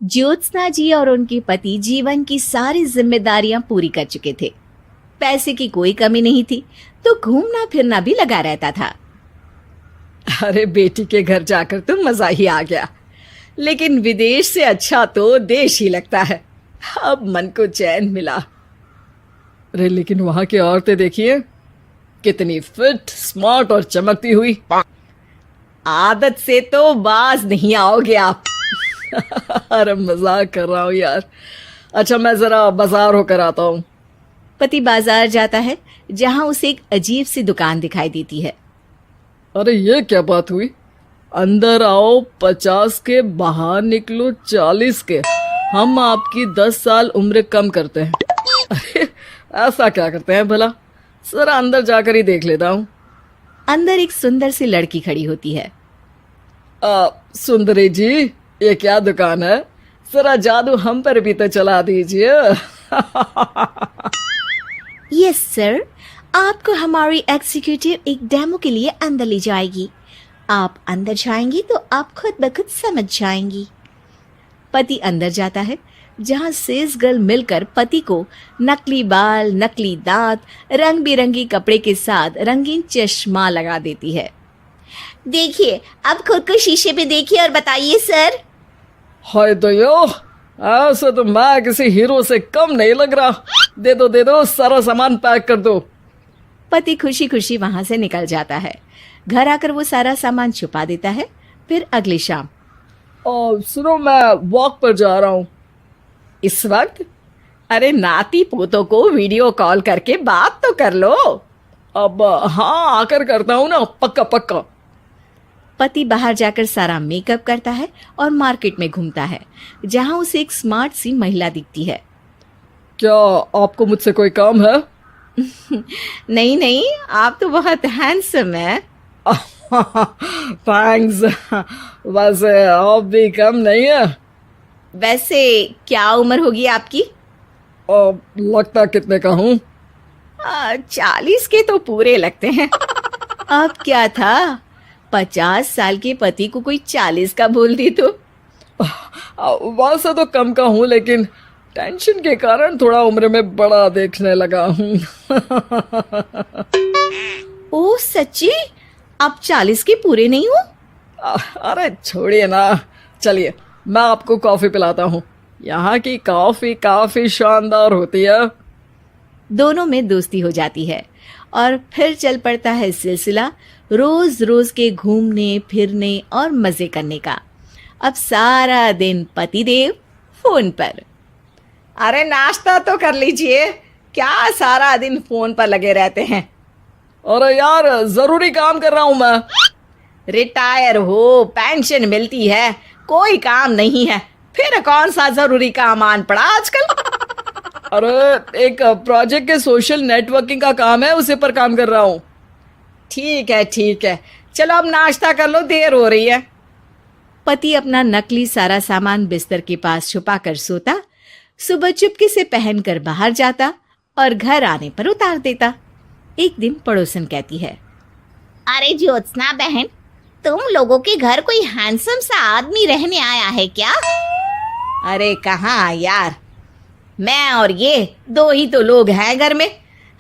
ज्योत्सना जी और उनके पति जीवन की सारी जिम्मेदारियां पूरी कर चुके थे। पैसे की कोई कमी नहीं थी, तो घूमना फिरना भी लगा रहता था। अरे बेटी के घर जाकर तो मजा ही आ गया, लेकिन विदेश से अच्छा तो देश ही लगता है। अब मन को चैन मिला। अरे लेकिन वहां की औरतें देखिए, कितनी फिट, स्मार्ट और चमकती हुई। आदत से तो बाज नहीं आओगे आप। अरे मजाक कर रहा हूँ यार। अच्छा मैं जरा बाजार होकर आता हूँ। पति बाजार जाता है, जहां उसे एक अजीब सी दुकान दिखाई देती है। अरे ये क्या बात हुई? अंदर आओ 50 के, बाहर निकलो 40 के। हम आपकी 10 साल उम्र कम करते हैं। अरे ऐसा क्या करते हैं भला? जरा अंदर जाकर ही देख लेता हूँ। अंदर एक सुंदर सी लड़की खड़ी होती है। सुंदरी जी, ये क्या दुकान है? जरा जादू हम पर भी तो चला दीजिए। यस सर, आपको हमारी एग्जीक्यूटिव एक डेमो के लिए अंदर ले जाएगी। आप अंदर जाएंगी तो आप खुद ब खुद समझ जाएंगी। पति अंदर जाता है, जहां सेल्स गर्ल मिलकर पति को नकली बाल, नकली दांत, रंग बिरंगी कपड़े के साथ रंगीन चश्मा लगा देती है। देखिए, अब खुद को शीशे पे देखिए और बताइए सर। हाय दयो, ऐसे तो मैं किसी हीरो से कम नहीं लग रहा। दे दो, सारा सामान पैक कर दो। पति खुशी खुशी वहां से निकल जाता है। घर आकर वो सारा सामान छुपा देता है। फिर अगली शाम, सुनो मैं वॉक पर जा रहा हूँ। इस वक्त? अरे नाती पोतों को वीडियो कॉल करके बात तो कर लो। अब हाँ, आकर करता हूँ ना, पक्का पक्का। पति बाहर जाकर सारा मेकअप करता है और मार्केट में घूमता है, जहां उसे एक स्मार्ट सी महिला दिखती है। क्या आपको मुझसे कोई काम है? नहीं नहीं, आप तो बहुत हैंडसम है। थैंक्स। वैसे आप भी कम नहीं है। वैसे क्या उम्र होगी आपकी? लगता कितने का हूँ? 40 के तो पूरे लगते हैं। अब क्या था, 50 साल के पति को कोई 40 का बोल दी तो। वैसे तो कम का हूँ, लेकिन टेंशन के कारण थोड़ा उम्र में बड़ा देखने लगा हूँ। ओह सच्ची? आप 40 के पूरे नहीं हो? अरे छोड़िए ना, चलिए मैं आपको कॉफी पिलाता हूँ। यहाँ की कॉफी काफी शानदार होती है। दोनों में दोस्ती हो जाती है और फिर चल पड़ता है सिलसिला रोज रोज के घूमने फिरने और मजे करने का। अब सारा दिन पतिदेव फोन पर। अरे नाश्ता तो कर लीजिए, क्या सारा दिन फोन पर लगे रहते हैं? अरे यार जरूरी काम कर रहा हूं मैं। रिटायर हो, पेंशन मिलती है, कोई काम नहीं है, फिर कौन सा जरूरी काम आन पड़ा आजकल? अरे एक प्रोजेक्ट के सोशल नेटवर्किंग का काम है, उसी पर काम कर रहा हूँ। ठीक है, चलो अब नाश्ता कर लो, देर हो रही है। पति अपना नकली सारा सामान बिस्तर के पास छुपा कर सोता, सुबह चुपके से पहनकर बाहर जाता और घर आने पर उतार देता। एक दिन पड़ोसन कहती है, अरे ज्योत्सना बहन, तुम लोगों के घर कोई हैंडसम सा आदमी रहने आया है क्या? अरे कहाँ यार, मैं और ये दो ही तो लोग हैं घर में।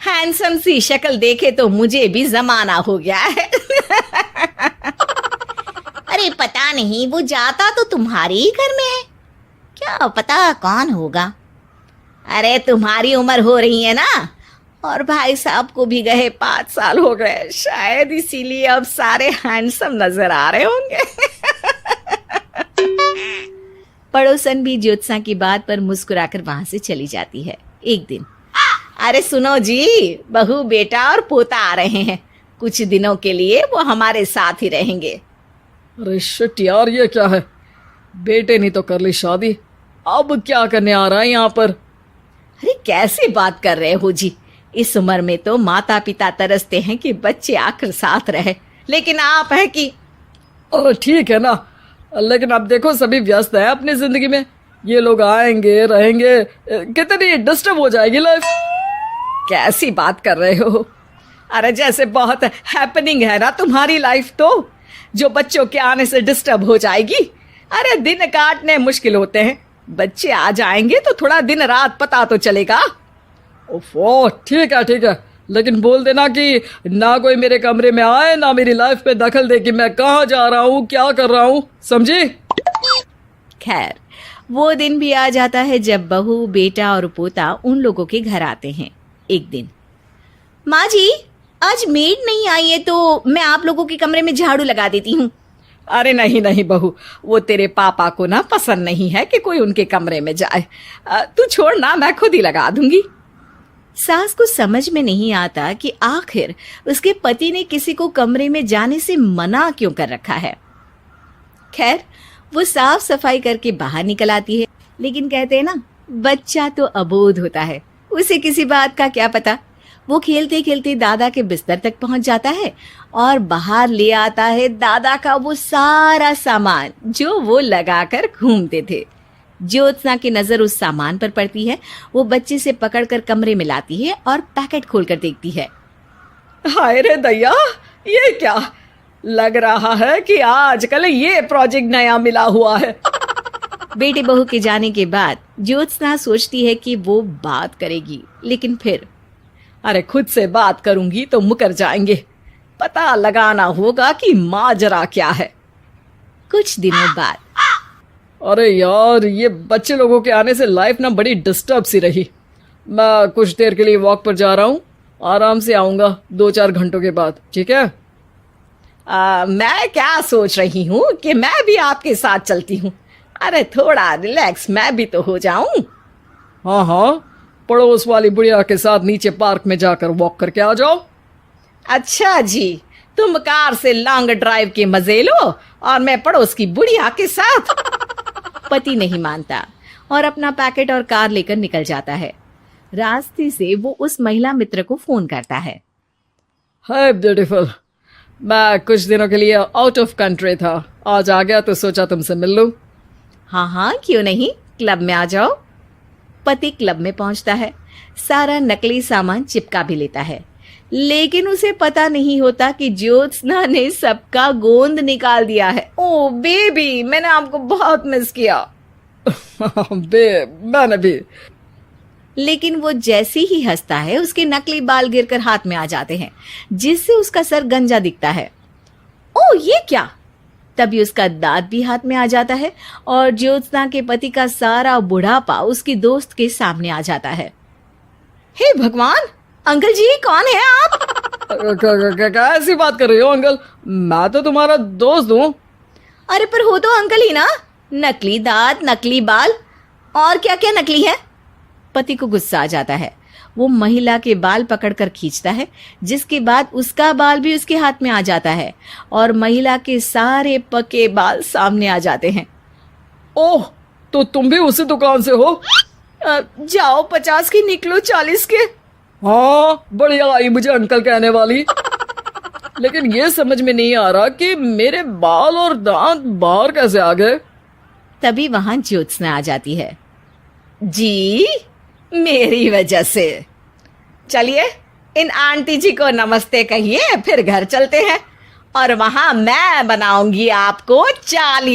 हैंडसम सी शक्ल देखे तो मुझे भी जमाना हो गया है। अरे पता नहीं, वो जाता तो तुम्हारे ही घर में है, क्या पता कौन होगा। अरे तुम्हारी उम्र हो रही है ना, और भाई साहब को भी गए 5 साल हो गए, शायद इसीलिए अब सारे हैंडसम नजर आ रहे होंगे। पड़ोसन भी ज्योत्सना की बात पर मुस्कुराकर वहां से चली जाती है। एक दिन, अरे सुनो जी, बहू बेटा और पोता आ रहे हैं, कुछ दिनों के लिए वो हमारे साथ ही रहेंगे। अरे शिट यार, ये क्या है? बेटे ने तो कर ली शादी, अब क्या करने आ रहा है यहाँ पर? अरे कैसे बात कर रहे हो जी, इस उम्र में तो माता पिता तरसते हैं कि बच्चे आकर साथ रहे, लेकिन आप हैं कि। अरे ठीक है ना, लेकिन अब देखो सभी व्यस्त हैं अपनी जिंदगी में, ये लोग आएंगे रहेंगे, कितनी डिस्टर्ब हो जाएगी लाइफ। कैसी बात कर रहे हो? अरे जैसे बहुत हैपनिंग है ना तुम्हारी लाइफ, तो जो बच्चों के आने से डिस्टर्ब हो जाएगी। अरे दिन काटने मुश्किल होते हैं, बच्चे आ जाएंगे तो थोड़ा दिन रात पता तो चलेगा। ओफो, ठीक है, लेकिन बोल देना कि ना कोई मेरे कमरे में आए, ना मेरी लाइफ पे दखल दे कि मैं कहाँ जा रहा हूँ, क्या कर रहा हूँ, समझी? खैर, वो दिन भी आ जाता है जब बहू, बेटा और पोता उन लोगों के घर आते हैं। एक दिन, माँ जी, आज मेड नहीं आई है तो मैं आप लोगों के कमरे में झाड़ू लगा देती हूँ। अरे नहीं बहू, वो तेरे पापा को ना पसंद नहीं है कि कोई उनके कमरे में जाए। तू छोड़ ना, मैं खुद ही लगा दूंगी। सास को समझ में नहीं आता कि आखिर उसके पति ने किसी को कमरे में जाने से मना क्यों कर रखा है। खैर, वो साफ सफाई करके बाहर निकल आती है, लेकिन कहते हैं ना, बच्चा तो अबोध होता है, उसे किसी बात का क्या पता। वो खेलते खेलते दादा के बिस्तर तक पहुंच जाता है और बाहर ले आता है दादा का वो सारा सामान जो वो लगाकर घूमते थे। ज्योत्सना की नजर उस सामान पर पड़ती है। वो बच्चे से पकड़कर कमरे में लाती है और पैकेट खोलकर देखती है। हाय रे दैया, ये क्या लग रहा है कि आजकल ये प्रोजेक्ट नया मिला हुआ है। बेटे बहू के जाने के बाद ज्योत्सना सोचती है कि वो बात करेगी, लेकिन फिर अरे खुद से बात करूंगी तो मुकर जाएंगे। पता लगाना होगा कि माजरा क्या है। कुछ दिनों बाद, अरे यार, ये बच्चे लोगों के आने से लाइफ ना बड़ी डिस्टर्ब सी रही। मैं कुछ देर के लिए वॉक पर जा रहा हूँ, आराम से आऊँगा 2-4 घंटों के बाद, ठीक है? मैं क्या सोच रही हूँ कि मैं भी आपके साथ चलती हूँ। अरे थोड़ा रिलैक्स मैं भी तो हो जाऊं। हाँ, पड़ोस वाली बुढ़िया के साथ नीचे पार्क में जाकर वॉक करके आ जाओ। अच्छा जी, तुम कार से लॉन्ग ड्राइव के मजे लो और मैं पड़ोस की बुढ़िया के साथ। पति नहीं मानता और अपना पैकेट और कार लेकर निकल जाता है। रास्ते से वो उस महिला मित्र को फोन करता है। हाय ब्यूटीफुल, मैं कुछ दिनों के लिए आउट ऑफ कंट्री था, आज आ गया तो सोचा तुमसे मिल लूं। हाँ, क्यों नहीं, क्लब में आ जाओ। पति क्लब में पहुंचता है, सारा नकली सामान चिपका भी लेता है, लेकिन उसे पता नहीं होता कि ज्योत्सना ने सबका गोंद निकाल दिया है। ओ बेबी, मैंने आपको बहुत मिस किया। मैंने भी। लेकिन वो जैसे ही हंसता है, उसके नकली बाल गिरकर हाथ में आ जाते हैं, जिससे उसका सर गंजा दिखता है। ओ ये क्या! तभी उसका दांत भी हाथ में आ जाता है और ज्योत्सना के पति का सारा बुढ़ापा उसकी दोस्त के सामने आ जाता है। हे भगवान, अंकल जी कौन है आप? कैसी बात कर रही हो अंकल, मैं तो तुम्हारा दोस्त हूँ। अरे पर हो तो अंकल ही ना। नकली दांत, नकली बाल और क्या क्या नकली है। पति को गुस्सा आ जाता है। वो महिला के बाल पकड़कर खींचता है, जिसके बाद उसका बाल भी उसके हाथ में आ जाता है और महिला के सारे पके बाल सामने आ जाते हैं। ओह, तो तुम भी उसी दुकान से हो? जाओ 50 की निकलो 40 के। हाँ, बढ़िया आई मुझे अंकल कहने वाली। लेकिन ये समझ में नहीं आ रहा कि मेरे बाल और दांत बाहर कैसे आ गए। तभी वहां ज्योत्सना आ जाती है। जी, मेरी वजह से। चलिए इन आंटी जी को नमस्ते कहिए, फिर घर चलते हैं और वहां मैं बनाऊंगी आपको 40